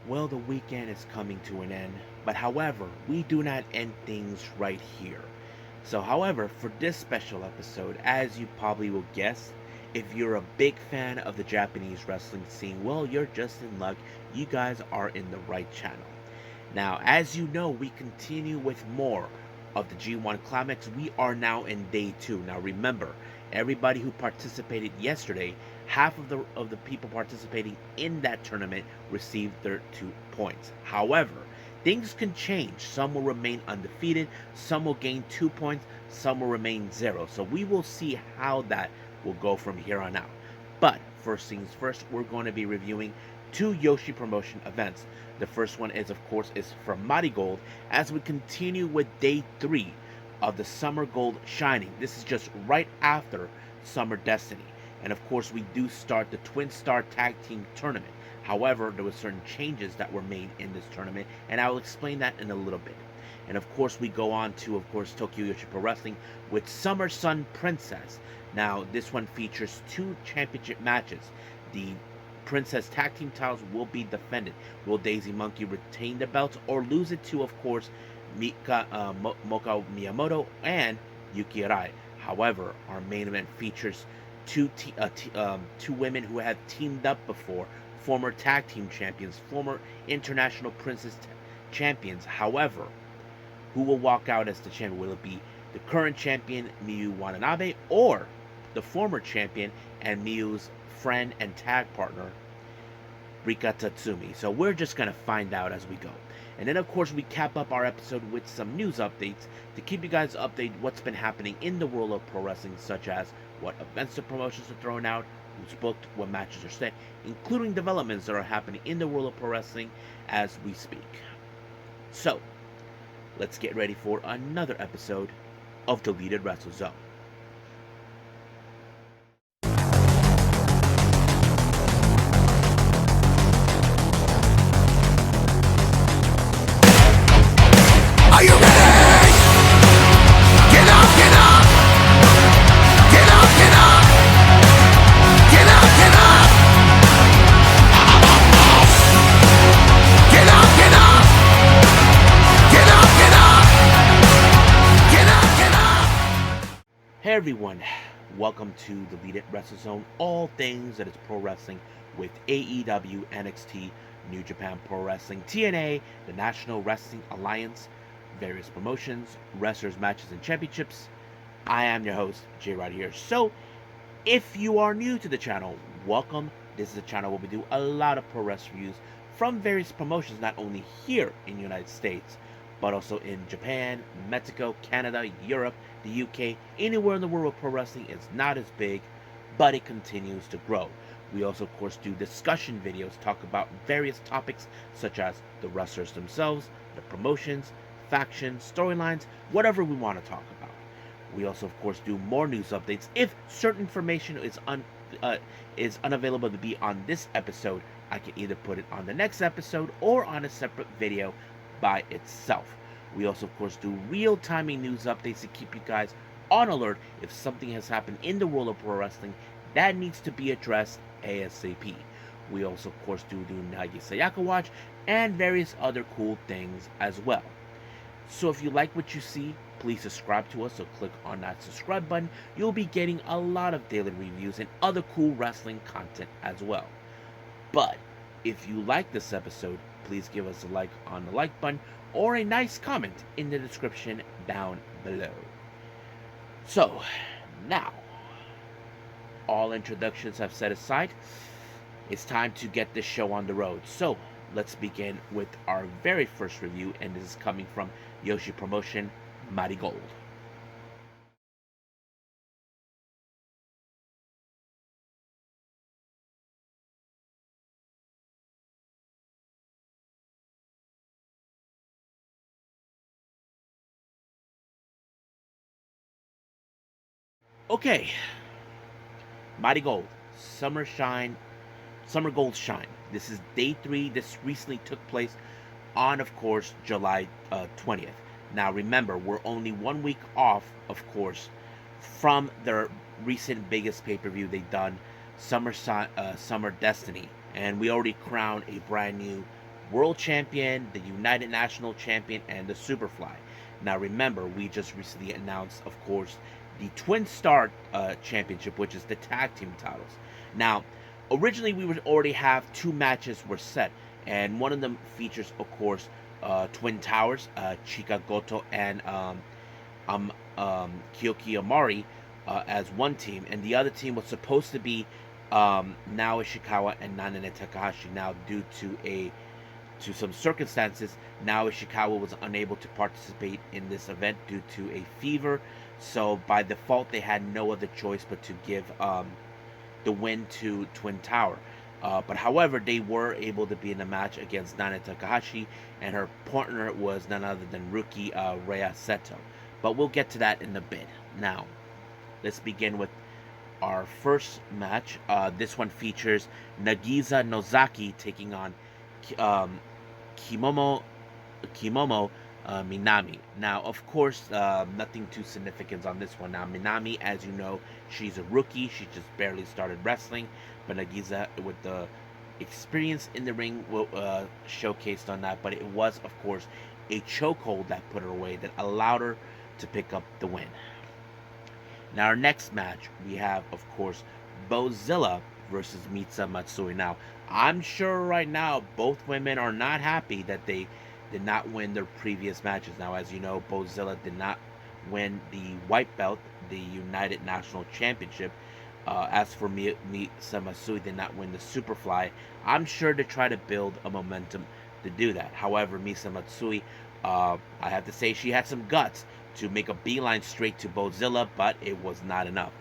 Well, the weekend is coming to an end, but however, we do not end things right here. So, however, for this special episode, as you probably will guess, if you're a big fan of the Japanese wrestling scene, well, you're just in luck. You guys are in the right channel. Now, as you know, we continue with more of the G1 Climax. We are now in day 2. Now, remember, everybody who participated yesterday, half of the people participating in that tournament received their 2 points. However, things can change. Some will remain undefeated, some will gain 2 points, some will remain 0. So we will see how that will go from here on out. But first things first, we're going to be reviewing 2 Joshi promotion events. The first one is, of course, from MARIGOLD as we continue with day 3 of the Summer Gold Shining. This is just right after Summer Destiny. And of course, we do start the TwinStar Tag Team Tournament. However, there were certain changes that were made in this tournament, and I will explain that in a little bit. And of course, we go on to, of course, Tokyo Joshi Pro Wrestling with Summer Sun Princess. Now, this one features 2 championship matches. The Princess Tag Team titles will be defended. Will Daisy Monkey retain the belts or lose it to, of course, Moka Miyamoto and Yuki Arai? However, our main event features two women who have teamed up before, former tag team champions, former international princess champions. However, who will walk out as the champion? Will it be the current champion, Miyu Watanabe, or the former champion and Miyu's friend and tag partner, Rika Tatsumi? So we're just going to find out as we go. And then, of course, we cap up our episode with some news updates to keep you guys updated what's been happening in the world of pro wrestling, such as what events the promotions are throwing out, who's booked, what matches are set, including developments that are happening in the world of pro wrestling as we speak. So, let's get ready for another episode of Deleted Wrestle Zone. Are you ready? Get up, get up! Get up, get up! Get up, get up! Get up, get up! Get up, get up! Get up, get up! Hey everyone, welcome to Deleted Wrestle Zone, all things that is pro wrestling with AEW, NXT, New Japan Pro Wrestling, TNA, the National Wrestling Alliance, various promotions, wrestlers, matches, and championships. I am your host, Jay right here. So, if you are new to the channel, welcome. This is a channel where we do a lot of pro wrestling reviews from various promotions, not only here in the United States, but also in Japan, Mexico, Canada, Europe, the UK, anywhere in the world where pro wrestling is not as big, but it continues to grow. We also, of course, do discussion videos, talk about various topics such as the wrestlers themselves, the promotions, factions, storylines, whatever we want to talk about. We also, of course, do more news updates. If certain information is unavailable to be on this episode, I can either put it on the next episode or on a separate video by itself. We also, of course, do real-time news updates to keep you guys on alert if something has happened in the world of pro wrestling that needs to be addressed ASAP. We also, of course, do Nagi Sayaka Watch and various other cool things as well. So if you like what you see, please subscribe to us, so click on that subscribe button. You'll be getting a lot of daily reviews and other cool wrestling content as well. But if you like this episode, please give us a like on the like button or a nice comment in the description down below. So, now, all introductions have set aside, it's time to get this show on the road. So, let's begin with our very first review, and this is coming from Joshi Promotion, MARIGOLD. Okay, MARIGOLD, Summer Gold Shine. This is day 3. This recently took place on, of course, July 20th. Now, remember, we're only 1 week off, of course, from their recent biggest pay-per-view they done, Summer Destiny. And we already crowned a brand new World Champion, the United National Champion, and the Superfly. Now remember, we just recently announced, of course, the TwinStar Championship, which is the tag team titles. Now, originally we would already have 2 matches were set, and one of them features, of course, Twin Towers, Chika Goto and Kyoki Amari as one team, and the other team was supposed to be Nao Ishikawa and Nanane Takahashi. Now, due to some circumstances, Nao Ishikawa was unable to participate in this event due to a fever. So by default, they had no other choice but to give the win to Twin Tower. But however, they were able to be in a match against Nana Takahashi, and her partner was none other than rookie Rhea Seto. But we'll get to that in a bit. Now, let's begin with our first match. This one features Nagisa Nozaki taking on Kimomo Minami. Now, of course, nothing too significant on this one. Now, Minami, as you know, she's a rookie. She just barely started wrestling. But Nagisa, with the experience in the ring, showcased on that. But it was, of course, a chokehold that put her away, that allowed her to pick up the win. Now, our next match, we have, of course, Bozilla versus Mitsa Matsui. Now, I'm sure right now both women are not happy that they did not win their previous matches. Now, as you know, Bozilla did not win the white belt, the United National Championship. As for Mitsa Matsui, did not win the Superfly. I'm sure to try to build a momentum to do that. However, Mitsa Matsui, I have to say, she had some guts to make a beeline straight to Bozilla, but it was not enough.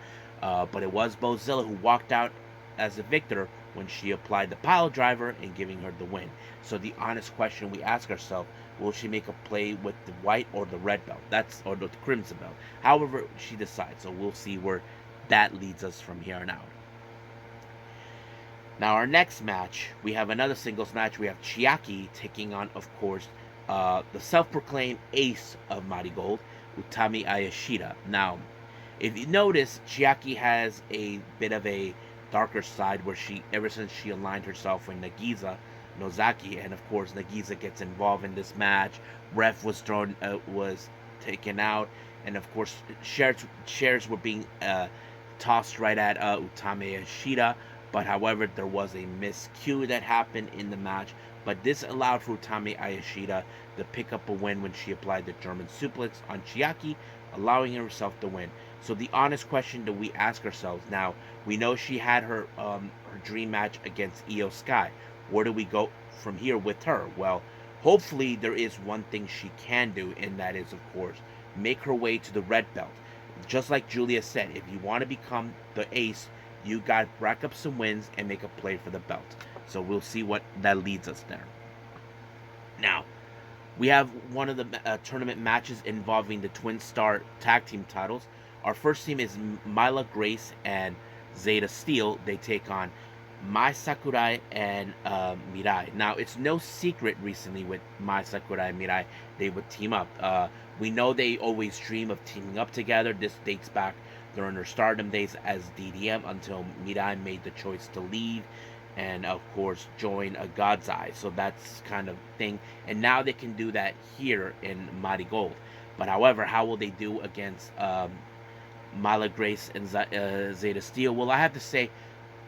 But it was Bozilla who walked out as a victor when she applied the pile driver and giving her the win. So the honest question we ask ourselves, will she make a play with the white or the red belt? Or the crimson belt. However she decides. So we'll see where that leads us from here on out. Now, our next match, we have another singles match. We have Chiaki taking on, of course, the self-proclaimed ace of Marigold, Utami Ayashida. Now, if you notice, Chiaki has a bit of a darker side where ever since she aligned herself with Nagisa Nozaki, and of course Nagisa gets involved in this match. Ref was taken out, and of course shares were being tossed right at Utami Ayashida. But however, there was a miscue that happened in the match. But this allowed for Utami Ayashida to pick up a win when she applied the German suplex on Chiaki, allowing herself to win. So the honest question that we ask ourselves now, we know she had her dream match against Io Sky. Where do we go from here with her? Well, hopefully there is one thing she can do, and that is, of course, make her way to the red belt. Just like Julia said, if you want to become the ace, you got to rack up some wins and make a play for the belt. So we'll see what that leads us there. Now, we have one of the tournament matches involving the TwinStar tag team titles. Our first team is Myla Grace and Zeta Steel. They take on Mai Sakurai and Mirai. Now, it's no secret recently with Mai Sakurai and Mirai, they would team up. We know they always dream of teaming up together. This dates back during their stardom days as DDM until Mirai made the choice to leave and, of course, join a God's Eye. So that's kind of thing. And now they can do that here in Marigold. But however, how will they do against Myla Grace and Zeta Steel? Well, I have to say,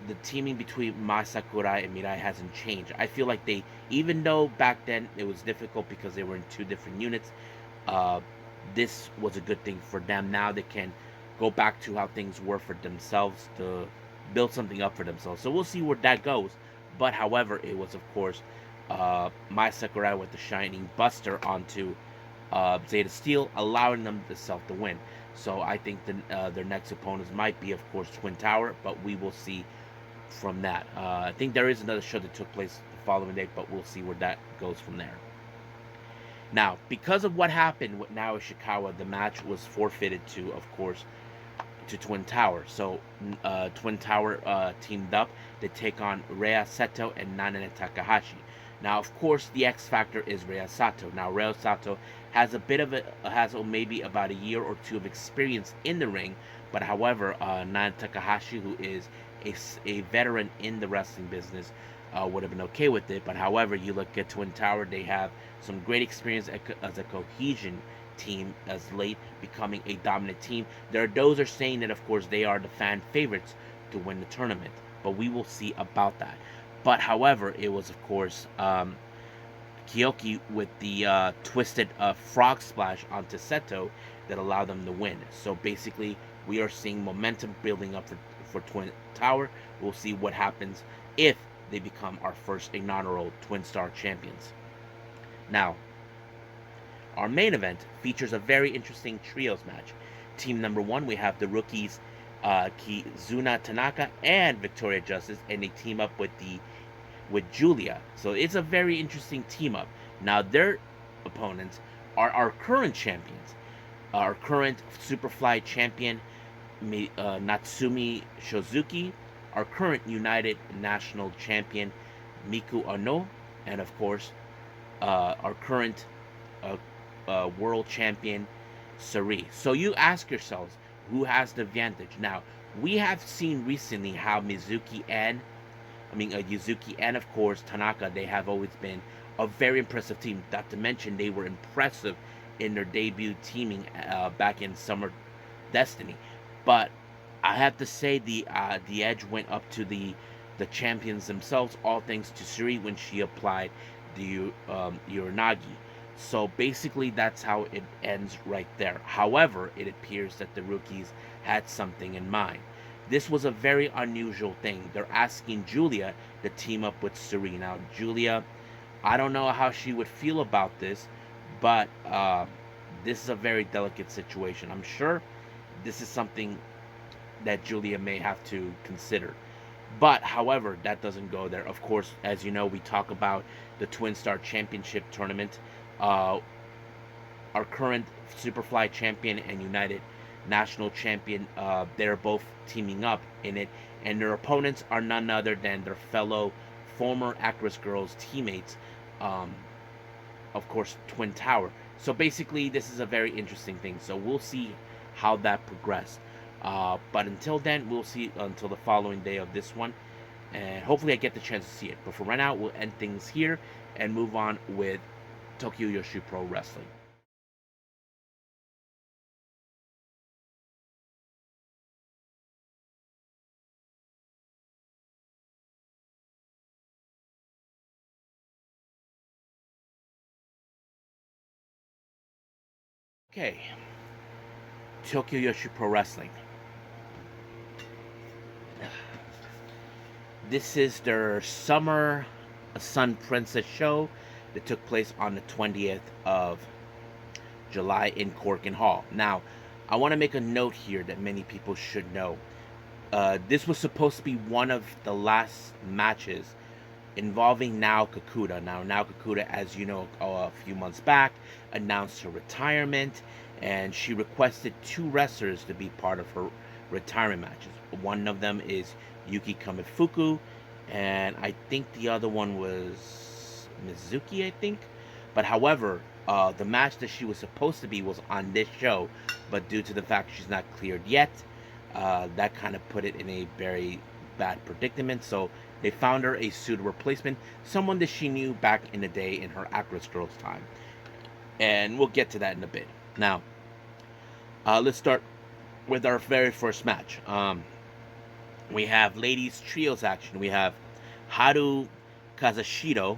the teaming between Mai Sakurai and Mirai hasn't changed. I feel like even though back then it was difficult because they were in 2 different units, this was a good thing for them. Now they can go back to how things were for themselves to build something up for themselves. So we'll see where that goes. But however, it was, of course, Mai Sakurai with the shining buster onto Zeta Steel, allowing them to win. So I think their next opponents might be, of course, Twin Tower, but we will see from that. I think there is another show that took place the following day, but we'll see where that goes from there. Now, because of what happened with Nao Ishikawa, the match was forfeited to, of course, to Twin Tower. So Twin Tower teamed up to take on Rhea Seto and Nanane Takahashi. Now, of course, the X factor is Rhea Sato. Now, Rhea Sato has maybe about a year or 2 of experience in the ring, but however, Nanane Takahashi, who is a veteran in the wrestling business, would have been okay with it. But however, you look at Twin Tower, they have some great experience as a cohesion team as late becoming a dominant team. Those are saying that of course they are the fan favorites to win the tournament, but we will see about that. But however, it was of course Kyoki with the twisted frog splash onto Seto that allowed them to win. So basically, we are seeing momentum building up for Twin Tower. We'll see what happens if they become our first inaugural TwinStar champions. Now, our main event features a very interesting trios match. Team number one, we have the rookies Kizuna Tanaka and Victoria Justice, and they team up with Guilia. So it's a very interesting team up. Now their opponents are our current champions, our current Superfly champion Natsumi Shozuki, our current United National champion Miku Ano, and of course our current world champion Sari. So you ask yourselves, who has the advantage? Now we have seen recently how Yuzuki and of course Tanaka, they have always been a very impressive team. Not to mention they were impressive in their debut teaming back in Summer Destiny. But I have to say the edge went up to the champions themselves, all thanks to Suri when she applied the Uranagi. So basically that's how it ends right there. However, it appears that the rookies had something in mind. This was a very unusual thing. They're asking Guilia to team up with Suri. Now, Guilia, I don't know how she would feel about this, but this is a very delicate situation. I'm sure this is something that Guilia may have to consider. But, however, that doesn't go there. Of course, as you know, we talk about the TwinStar Championship Tournament. Our current Superfly champion and United National champion, they're both teaming up in it, and their opponents are none other than their fellow former Actress Girls teammates, of course, Twin Tower. So basically, this is a very interesting thing. So we'll see how that progresses. But until then, we'll see until the following day of this one, and hopefully I get the chance to see it. But for right now, we'll end things here and move on with Tokyo Joshi Pro Wrestling. Okay, Tokyo Joshi Pro Wrestling. This is their Summer Sun Princess show that took place on the 20th of July in Korakuen Hall. Now, I want to make a note here that many people should know. This was supposed to be one of the last matches involving Nao Kakuta. Now, Nao Kakuta, as you know, a few months back, announced her retirement, and she requested 2 wrestlers to be part of her retirement matches. One of them is Yuki Kamifuku, and I think the other one was Mizuki, I think. But however, the match that she was supposed to be was on this show, but due to the fact she's not cleared yet, that kind of put it in a very bad predicament. So they found her a suitable replacement, someone that she knew back in the day in her Actress Girls time. And we'll get to that in a bit. Now, let's start with our very first match. We have ladies trios action. We have Haru Kazushiro,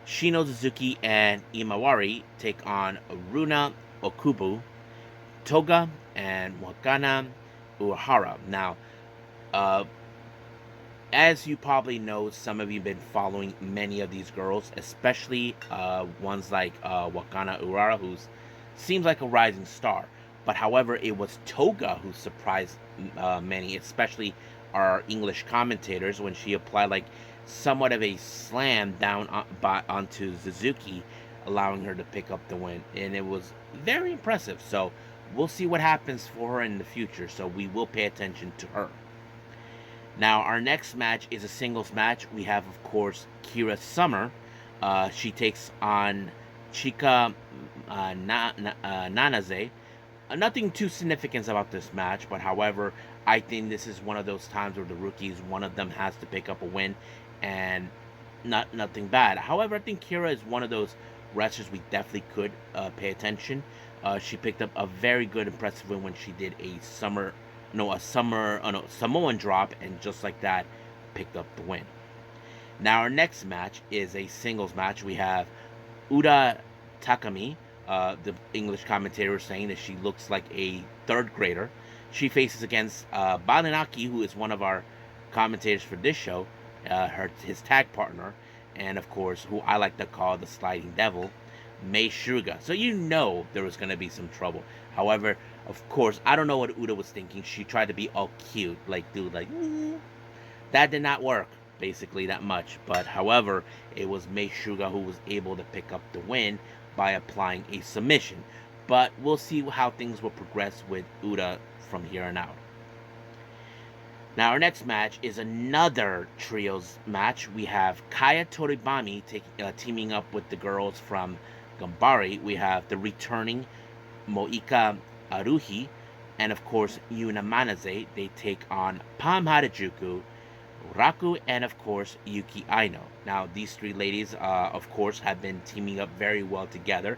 Shino Suzuki, and Imawari take on Runa Okubo, Toga, and Wakana Uehara. Now, as you probably know, some of you have been following many of these girls, especially ones like Wakana Uehara, who seems like a rising star. But however, it was Toga who surprised many, especially our English commentators, when she applied like somewhat of a slam down onto Suzuki, allowing her to pick up the win. And it was very impressive. So we'll see what happens for her in the future. So we will pay attention to her. Now, our next match is a singles match. We have, of course, Kira Summer. She takes on Chika Nanaze. Nothing too significant about this match, but however, I think this is one of those times where the rookies, one of them has to pick up a win, and nothing bad. However, I think Kira is one of those wrestlers we definitely could pay attention. She picked up a very good, impressive win when she did Samoan drop, and just like that, picked up the win. Now our next match is a singles match. We have Uda Takami, the English commentator, saying that she looks like a third grader. She faces against Balinaki, who is one of our commentators for this show, his tag partner, and of course, who I like to call the Sliding Devil, Mei Shirai. So you know there was going to be some trouble. However, of course, I don't know what Uda was thinking. She tried to be all cute, like, dude, like, that did not work, basically, that much. But, however, it was Mei Shirai who was able to pick up the win by applying a submission. But we'll see how things will progress with Uda from here on out. Now, our next match is another trios match. We have Kaya Toribami teaming up with the girls from Gambari. We have the returning Moika Aruhi and, of course, Yuna Manaze. They take on Pam Harajuku, Raku, and, of course, Yuki Aino. Now, these three ladies, of course, have been teaming up very well together.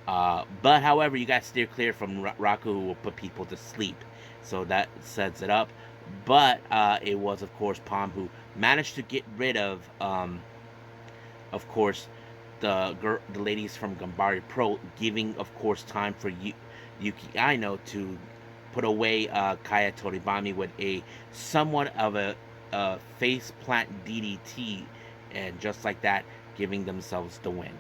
But, however, you guys steer clear from Raku, who will put people to sleep. So that sets it up. But it was, of course, Pam who managed to get rid of course, the ladies from Gambari Pro, giving, of course, time for Yuki Aino to put away Kaya Toribami with a somewhat of a face plant DDT, and just like that, giving themselves the win.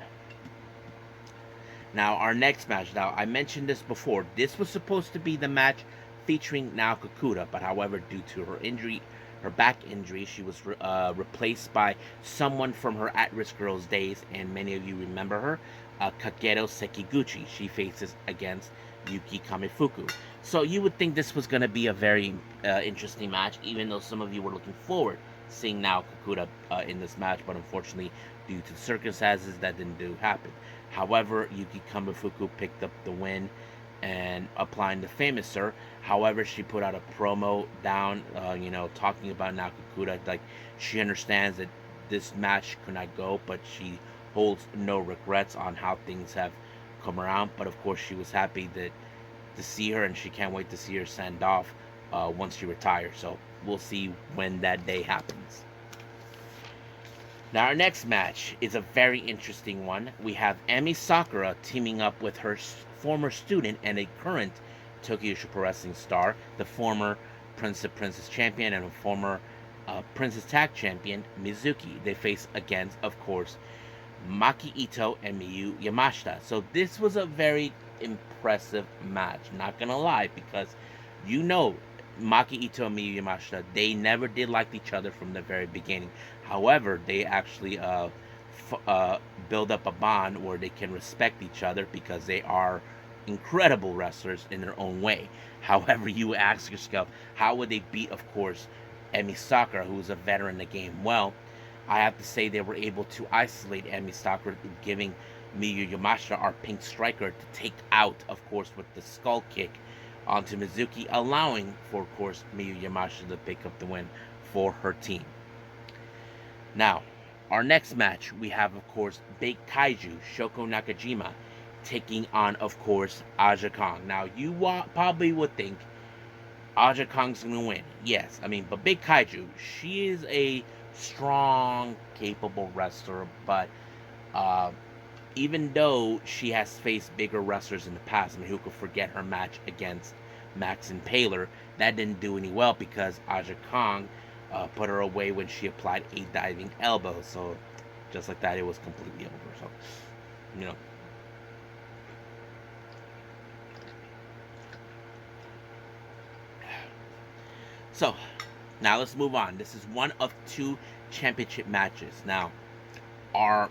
Now, our next match. Now, I mentioned this before. This was supposed to be the match featuring Naoko Kuda, but however, due to her back injury, she was replaced by someone from her at-risk girls days, and many of you remember her, Kakeru Sekiguchi. She faces against Yuki Kamifuku. So you would think this was going to be a very interesting match, even though some of you were looking forward seeing Naoko Kuda in this match, but unfortunately, due to circumstances, that didn't happen. However, Yuki Kamifuku picked up the win and applying the famous sir. However, she put out a promo down, talking about Naoko Kuda. Like, she understands that this match could not go, but she holds no regrets on how things have come around. But of course, she was happy to see her, and she can't wait to see her send off once she retires. So we'll see when that day happens. Now, our next match is a very interesting one. We have Emi Sakura teaming up with her former student and a current Tokyo Pro Wrestling star, the former Princess champion and a former Princess Tag champion, Mizuki. They face against, of course, Maki Ito and Miyu Yamashita. So this was a very impressive match, not gonna lie, because Maki Ito and Miyu Yamashita, they never did like each other from the very beginning. However, they actually build up a bond where they can respect each other because they are incredible wrestlers in their own way. However, you ask yourself, how would they beat, of course, Emi Sakura, who is a veteran in the game? Well, I have to say they were able to isolate Emi Sakura, giving Miyu Yamashita, our pink striker, to take out, of course, with the skull kick onto Mizuki, allowing for, of course, Miyu Yamashita to pick up the win for her team. Now, our next match, we have, of course, Big Kaiju, Shoko Nakajima, taking on, of course, Aja Kong. Now, you probably would think Aja Kong's going to win. Yes, but Big Kaiju, she is a strong, capable wrestler, but even though she has faced bigger wrestlers in the past, who could forget her match against Max Impaler, that didn't do any well because Aja Kong put her away when she applied a diving elbow. So, just like that, it was completely over. So, So, now let's move on. This is one of two championship matches. Now, our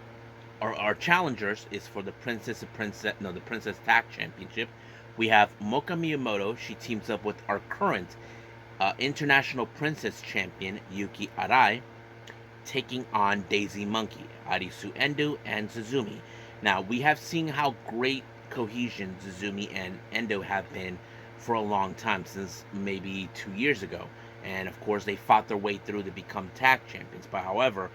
challengers is for the Princess Tag Championship. We have Moka Miyamoto. She teams up with our current International Princess Champion, Yuki Arai, taking on Daisy Monkey, Arisu Endo, and Suzumi. Now, we have seen how great cohesion Suzumi and Endo have been for a long time, since maybe 2 years ago. And of course, they fought their way through to become tag champions. But however,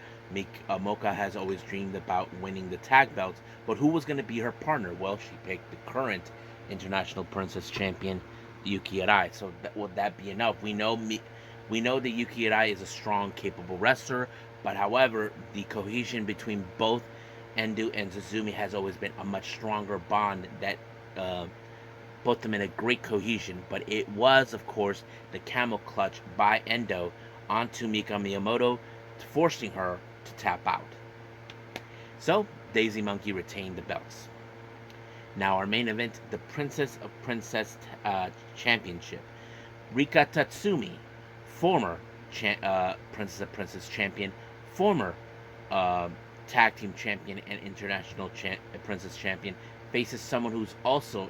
Mocha has always dreamed about winning the tag belts. But who was going to be her partner? Well, she picked the current International Princess Champion, Yuki Arai. So would that be enough? We know that Yuki Arai is a strong, capable wrestler. But however, the cohesion between both Endo and Zuzumi has always been a much stronger bond that put them in a great cohesion. But it was, of course, the camel clutch by Endo onto Mika Miyamoto, forcing her to tap out. So, Daisy Monkey retained the belts. Now, our main event, the Princess of Princess Championship. Rika Tatsumi, former Princess of Princess champion, former tag team champion, and international Princess champion, faces someone who's also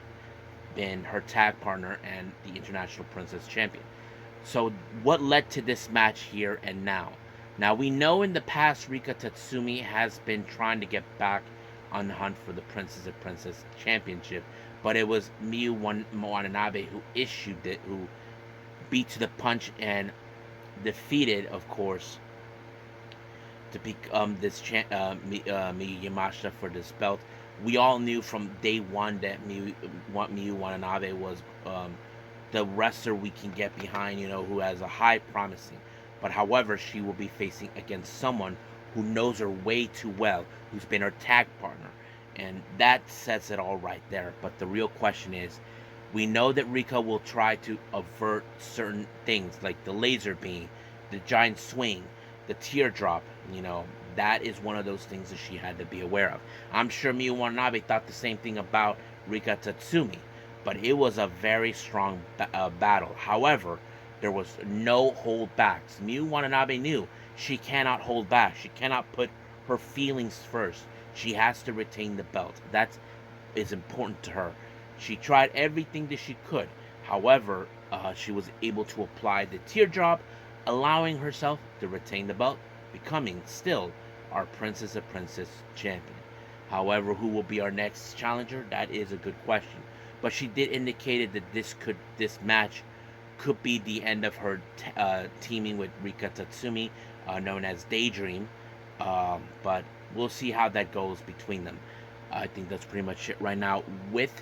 been her tag partner and the international Princess champion. So, what led to this match here and now? Now, we know in the past Rika Tatsumi has been trying to get back on the hunt for the Princess of Princess Championship, but it was Miyu Watanabe who issued it, who beat to the punch and defeated, of course, to become this Miyu Yamashita for this belt. We all knew from day one that Miyu Watanabe was the wrestler we can get behind, who has a high promising. But however, she will be facing against someone who knows her way too well, who's been her tag partner. And that sets it all right there. But the real question is, we know that Rika will try to avert certain things like the laser beam, the giant swing, the teardrop. That is one of those things that she had to be aware of. I'm sure Miyu Watanabe thought the same thing about Rika Tatsumi, but it was a very strong battle. However, there was no holdbacks. Miyu Watanabe knew she cannot hold back. She cannot put her feelings first. She has to retain the belt. That is important to her. She tried everything that she could. However, she was able to apply the teardrop, allowing herself to retain the belt, becoming still our Princess of Princess champion. However, who will be our next challenger? That is a good question. But she did indicate that this match could be the end of her teaming with Rika Tatsumi, known as Daydream. But we'll see how that goes between them. I think that's pretty much it right now with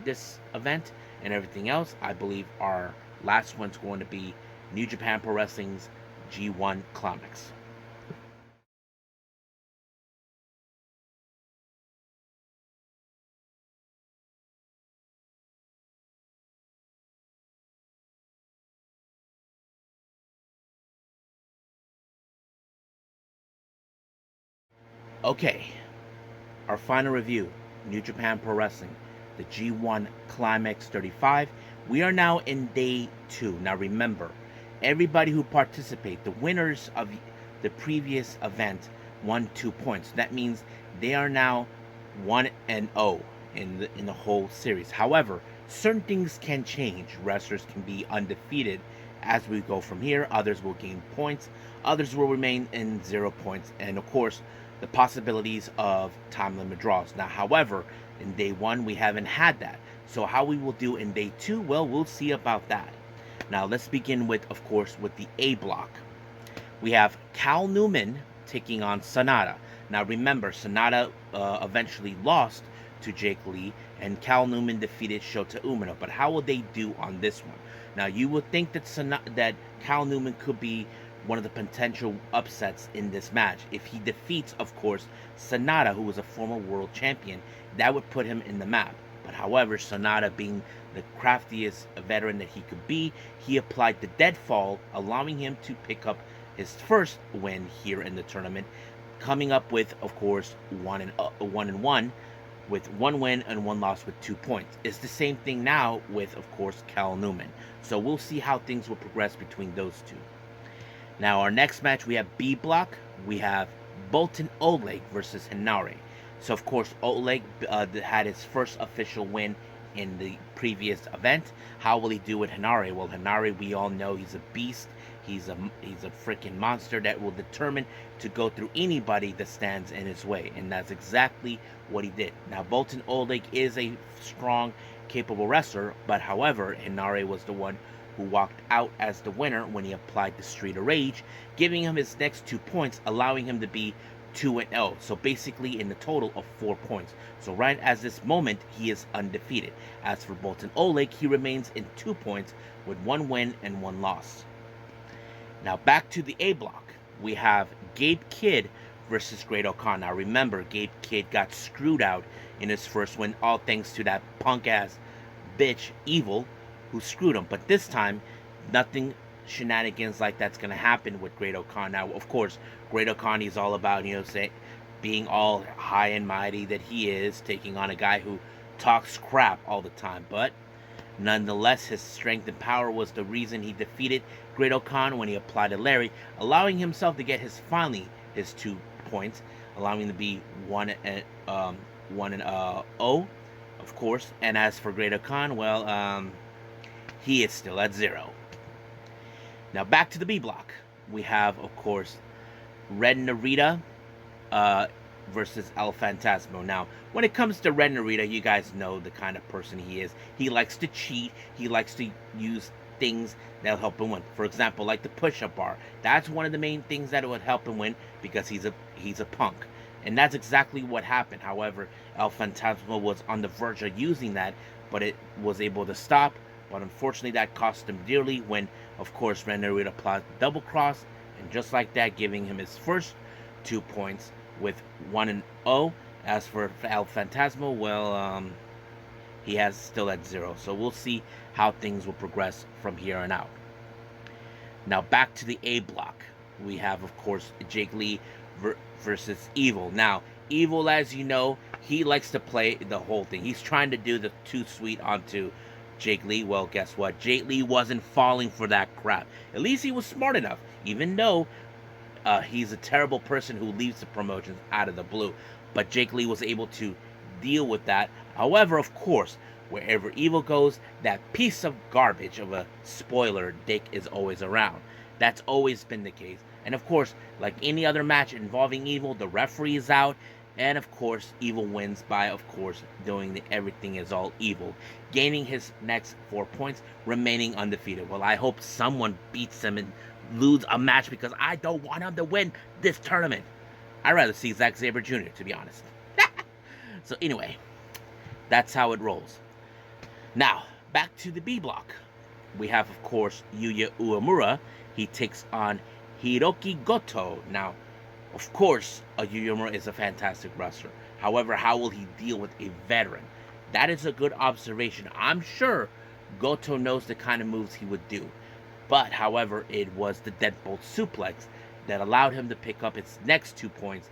this event and everything else. I believe our last one's going to be New Japan Pro Wrestling's G1 Climax. Okay, our final review, New Japan Pro Wrestling, the G1 Climax 35. We are now in day 2. Now remember, everybody who participate, the winners of the previous event, won 2 points. That means they are now 1-0 in the whole series. However, certain things can change. Wrestlers can be undefeated as we go from here. Others will gain points. Others will remain in 0 points. And of course, the possibilities of time limit draws. Now, however, in day 1, we haven't had that. So how we will do in day 2, well, we'll see about that. Now, let's begin with, of course, with the A block. We have Cal Newman taking on Sanada. Now, remember, Sanada eventually lost to Jake Lee, and Cal Newman defeated Shota Umino. But how will they do on this one? Now, you would think that Cal Newman could be one of the potential upsets in this match. If he defeats, of course, Sanada, who was a former world champion, that would put him in the map. But however, Sanada, being the craftiest veteran that he could be, he applied the deadfall, allowing him to pick up his first win here in the tournament, coming up with, of course, 1-1, with 1 win and 1 loss with 2 points. It's the same thing now with, of course, Cal Newman. So we'll see how things will progress between those two. Now, our next match, we have B block. We have Boltin Oleg versus Hinare. So, of course, Oleg had his first official win in the previous event. How will he do with Hinare? Well, Hinare, we all know he's a beast. He's a freaking monster that will determine to go through anybody that stands in his way. And that's exactly what he did. Now, Boltin Oleg is a strong, capable wrestler. But, however, Hinare was the one who walked out as the winner when he applied the Street of Rage, giving him his next 2 points, allowing him to be 2-0. So basically in the total of 4 points. So right as this moment, he is undefeated. As for Bolton Oleg, he remains in 2 points with 1 win and 1 loss. Now back to the A block. We have Gabe Kidd versus Great-O-Khan. Now remember, Gabe Kidd got screwed out in his first win, all thanks to that punk-ass bitch Evil who screwed him. But this time, nothing shenanigans like that's going to happen with Great-O-Khan. Now, of course, Great-O-Khan, he's all about, being all high and mighty that he is, taking on a guy who talks crap all the time. But nonetheless, his strength and power was the reason he defeated Great-O-Khan when he applied a Larry, allowing himself to get his 2 points, allowing him to be 1-0, of course. And as for Great-O-Khan, well, he is still at 0. Now back to the B block. We have, of course, Red Narita versus El Phantasmo. Now, when it comes to Red Narita, you guys know the kind of person he is. He likes to cheat. He likes to use things that'll help him win. For example, like the push-up bar. That's one of the main things that would help him win because he's a punk. And that's exactly what happened. However, El Phantasmo was on the verge of using that, but it was able to stop. But unfortunately, that cost him dearly when, of course, Red Narita applied the double cross, and just like that, giving him his first 2 points with 1-0. As for El Phantasmo, well, he has still at 0. So we'll see how things will progress from here on out. Now back to the A block. We have, of course, Jake Lee versus Evil. Now, Evil, as you know, he likes to play the whole thing. He's trying to do the too sweet onto Jake Lee. Well, guess what? Jake Lee wasn't falling for that crap. At least he was smart enough, even though he's a terrible person who leaves the promotions out of the blue. But Jake Lee was able to deal with that. However, of course, wherever Evil goes, that piece of garbage of a spoiler Dick is always around. That's always been the case. And of course, like any other match involving Evil, the referee is out. And of course, Evil wins by, of course, doing the everything is all evil, gaining his next 4 points, remaining undefeated. Well, I hope someone beats him and lose a match because I don't want him to win this tournament. I'd rather see Zack Sabre Jr., to be honest. So anyway, that's how it rolls. Now, back to the B block. We have, of course, Yuya Uemura. He takes on Hiroki Goto. Now, of course, Yuya Uemura is a fantastic wrestler. However, how will he deal with a veteran? That is a good observation. I'm sure Goto knows the kind of moves he would do. But, however, it was the deadbolt suplex that allowed him to pick up his next 2 points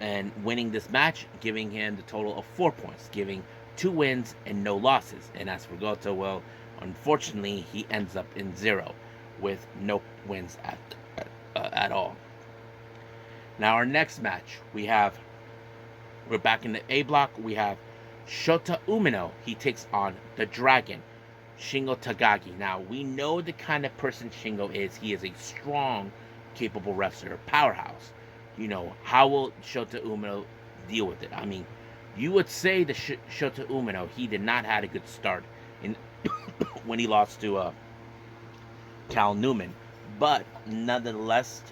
and winning this match, giving him the total of 4 points, giving 2 wins and no losses. And as for Goto, well, unfortunately, he ends up in 0 with no wins at all. Now, our next match, we're back in the A block. We have Shota Umino. He takes on the Dragon, Shingo Takagi. Now, we know the kind of person Shingo is. He is a strong, capable wrestler, powerhouse. How will Shota Umino deal with it? I mean, you would say the Shota Umino, he did not have a good start when he lost to Cal Newman. But, nonetheless,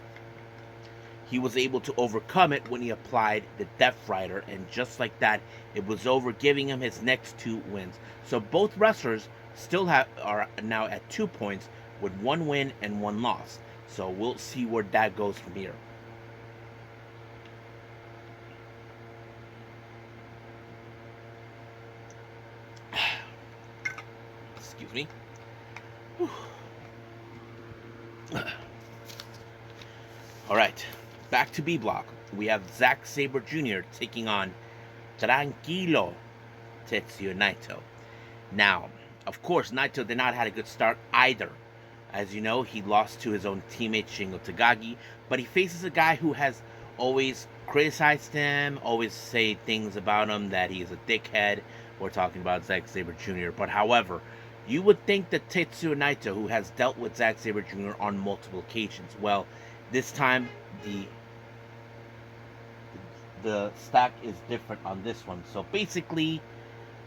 he was able to overcome it when he applied the Death Rider, and just like that, it was over, giving him his next 2 wins. So both wrestlers still are now at 2 points with 1 win and 1 loss. So we'll see where that goes from here. Excuse me. All right. Back to B block. We have Zack Sabre Jr. taking on Tranquilo Tetsuya Naito. Now, of course, Naito did not have a good start either. As you know, he lost to his own teammate Shingo Takagi, but he faces a guy who has always criticized him, always say things about him, that he is a dickhead. We're talking about Zack Sabre Jr. But however, you would think that Tetsuya Naito, who has dealt with Zack Sabre Jr. on multiple occasions, well, this time the stack is different on this one. So basically,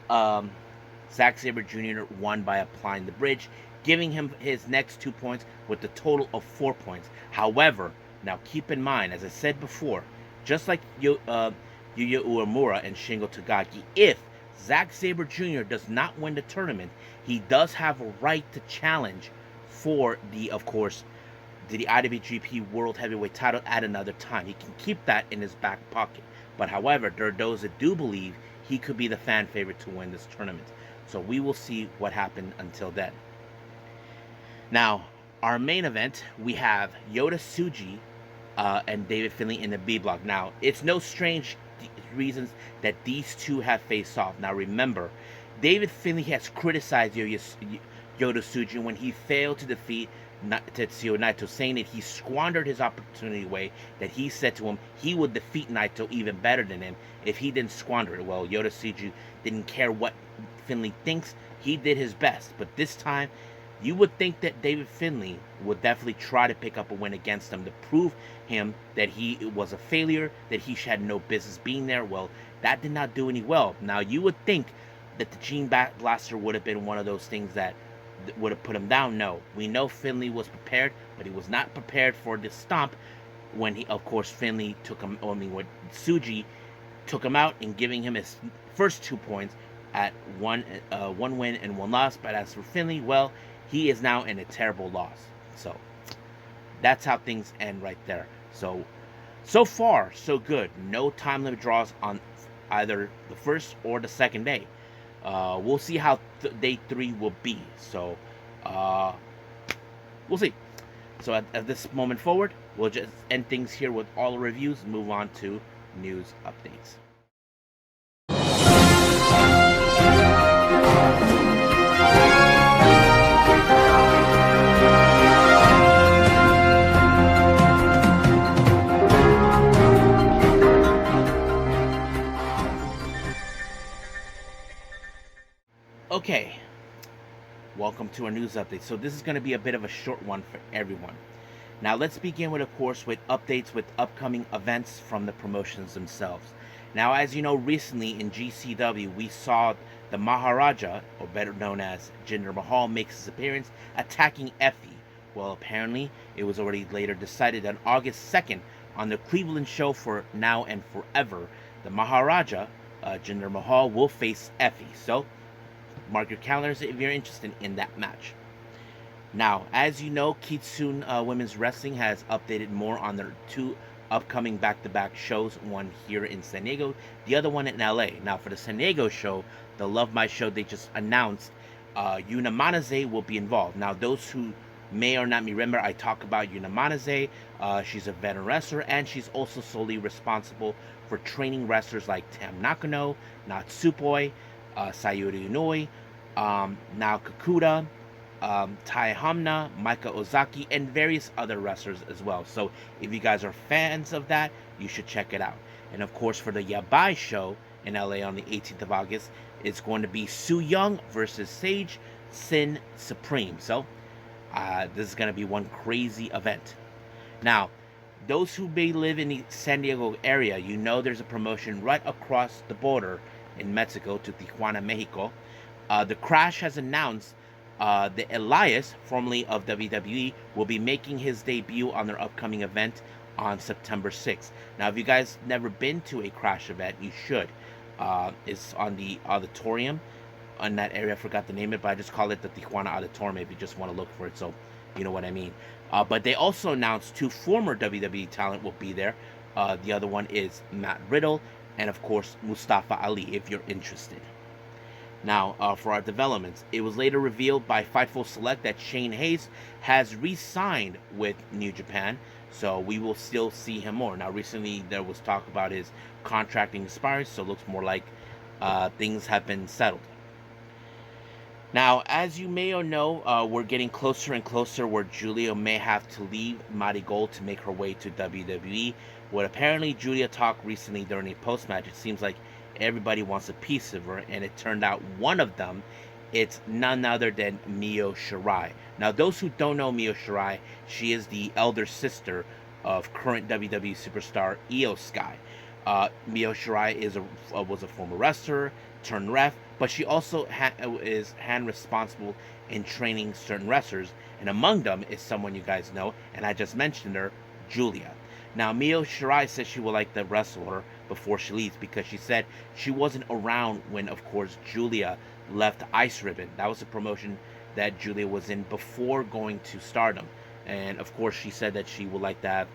Zack Sabre Jr. won by applying the bridge, giving him his next 2 points with a total of 4 points. However, now keep in mind, as I said before, just like Yuya Uemura and Shingo Takagi, if Zack Sabre Jr. does not win the tournament, he does have a right to challenge for the IWGP World Heavyweight title at another time. He can keep that in his back pocket. But however, there are those that do believe he could be the fan favorite to win this tournament. So we will see what happens until then. Now, our main event, we have Yota Tsuji and David Finlay in the B block. Now, it's no strange reasons that these two have faced off. Now, remember, David Finlay has criticized Yota Tsuji when he failed to defeat Tetsuya Naito, saying that he squandered his opportunity away, that he said to him he would defeat Naito even better than him if he didn't squander it. Well, Yota Tsuji didn't care what Finlay thinks. He did his best. But this time, you would think that David Finlay would definitely try to pick up a win against him to prove him that he was a failure, that he had no business being there. Well, that did not do any well. Now, you would think that the Gene Blaster would have been one of those things that would have put him down. No, we know Finlay was prepared, but he was not prepared for this stomp when he, of course, Finlay took him, when Tsuji took him out and giving him his first 2 points at one win and 1 loss. But as for Finlay, well, he is now in a terrible loss. So that's how things end right there. So far, so good. No time limit draws on either the first or the second day. We'll see how day 3 will be. So we'll see. So at this moment forward, we'll just end things here with all the reviews and move on to news updates. Okay, welcome to our news update. So this is going to be a bit of a short one for everyone. Now let's begin with, of course, with updates with upcoming events from the promotions themselves. Now, as you know, recently in GCW, we saw the Maharaja, or better known as Jinder Mahal, makes his appearance attacking Effie. Well, apparently, it was already later decided on August 2nd on the Cleveland show for Now and Forever, the Maharaja, Jinder Mahal, will face Effie. So mark your calendars if you're interested in that match. Now, as you know, Kitsune Women's Wrestling has updated more on their 2 upcoming back-to-back shows, one here in San Diego, the other one in LA. Now, for the San Diego show, the Love My Show, they just announced Yuna Manaze will be involved. Now, those who may or not remember, I talk about Yuna Manaze. She's a veteran wrestler, and she's also solely responsible for training wrestlers like Tam Nakano, Natsupoi, Sayuri Inouye, Nao Kakuta, Tai Hamna, Maika Ozaki, and various other wrestlers as well. So if you guys are fans of that, you should check it out. And of course, for the Yabai show in LA on the 18th of August, it's going to be Su Yung versus Sage Sin Supreme. So this is going to be one crazy event. Now, those who may live in the San Diego area, you know there's a promotion right across the border in Mexico to Tijuana, Mexico. The Crash has announced that Elias, formerly of WWE, will be making his debut on their upcoming event on September 6th. Now, if you guys never been to a Crash event, you should. It's on the auditorium in that area. I forgot the name of it, but I just call it the Tijuana Auditorium if you just want to look for it, so you know what I mean. But they also announced 2 former WWE talent will be there. The other one is Matt Riddle, and of course Mustafa Ali, if you're interested. Now, for our developments, it was later revealed by Fightful Select that Shane Haste has re-signed with New Japan, so we will still see him more. Now, recently there was talk about his contracting expiring, so it looks more like things have been settled. Now, as you may or know, we're getting closer and closer where Giulia may have to leave MARIGOLD to make her way to WWE. What apparently Giulia talked recently during a post-match, it seems like everybody wants a piece of her, and it turned out one of them, it's none other than Mio Shirai. Now, those who don't know Mio Shirai, she is the elder sister of current WWE superstar Io Sky. Mio Shirai was a former wrestler turned ref, but she also is hand responsible in training certain wrestlers, and among them is someone you guys know, and I just mentioned her, Giulia. Now, Mio Shirai says she would like to wrestle her before she leaves because she said she wasn't around when, of course, Giulia left Ice Ribbon. That was a promotion that Giulia was in before going to Stardom. And, of course, she said that she would like to have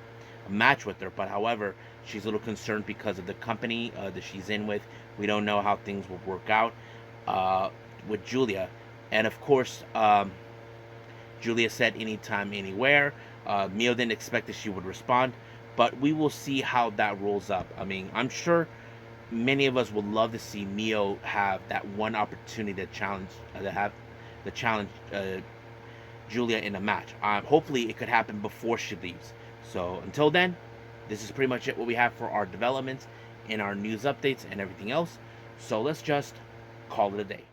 a match with her. But, however, she's a little concerned because of the company that she's in with. We don't know how things will work out with Giulia. And, of course, Giulia said anytime, anywhere. Mio didn't expect that she would respond, but we will see how that rolls up. I mean, I'm sure many of us would love to see Mio have that one opportunity to have the challenge Giulia in a match. Hopefully, it could happen before she leaves. So until then, this is pretty much it what we have for our developments in our news updates and everything else. So let's just call it a day.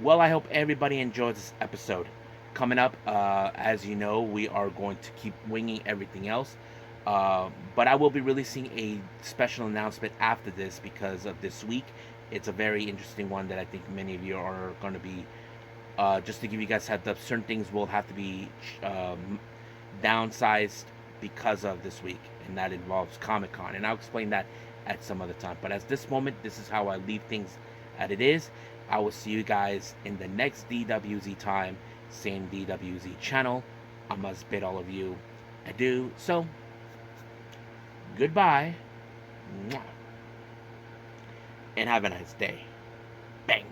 Well, I hope everybody enjoys this episode. Coming up, as you know, we are going to keep winging everything else. But I will be releasing a special announcement after this because of this week. It's a very interesting one that I think many of you are going to be. Just to give you guys heads up, certain things will have to be downsized because of this week, and that involves Comic-Con. And I'll explain that at some other time. But at this moment, this is how I leave things as it is. I will see you guys in the next DWZ time, same DWZ channel. I must bid all of you adieu. So, goodbye, and have a nice day. Bang.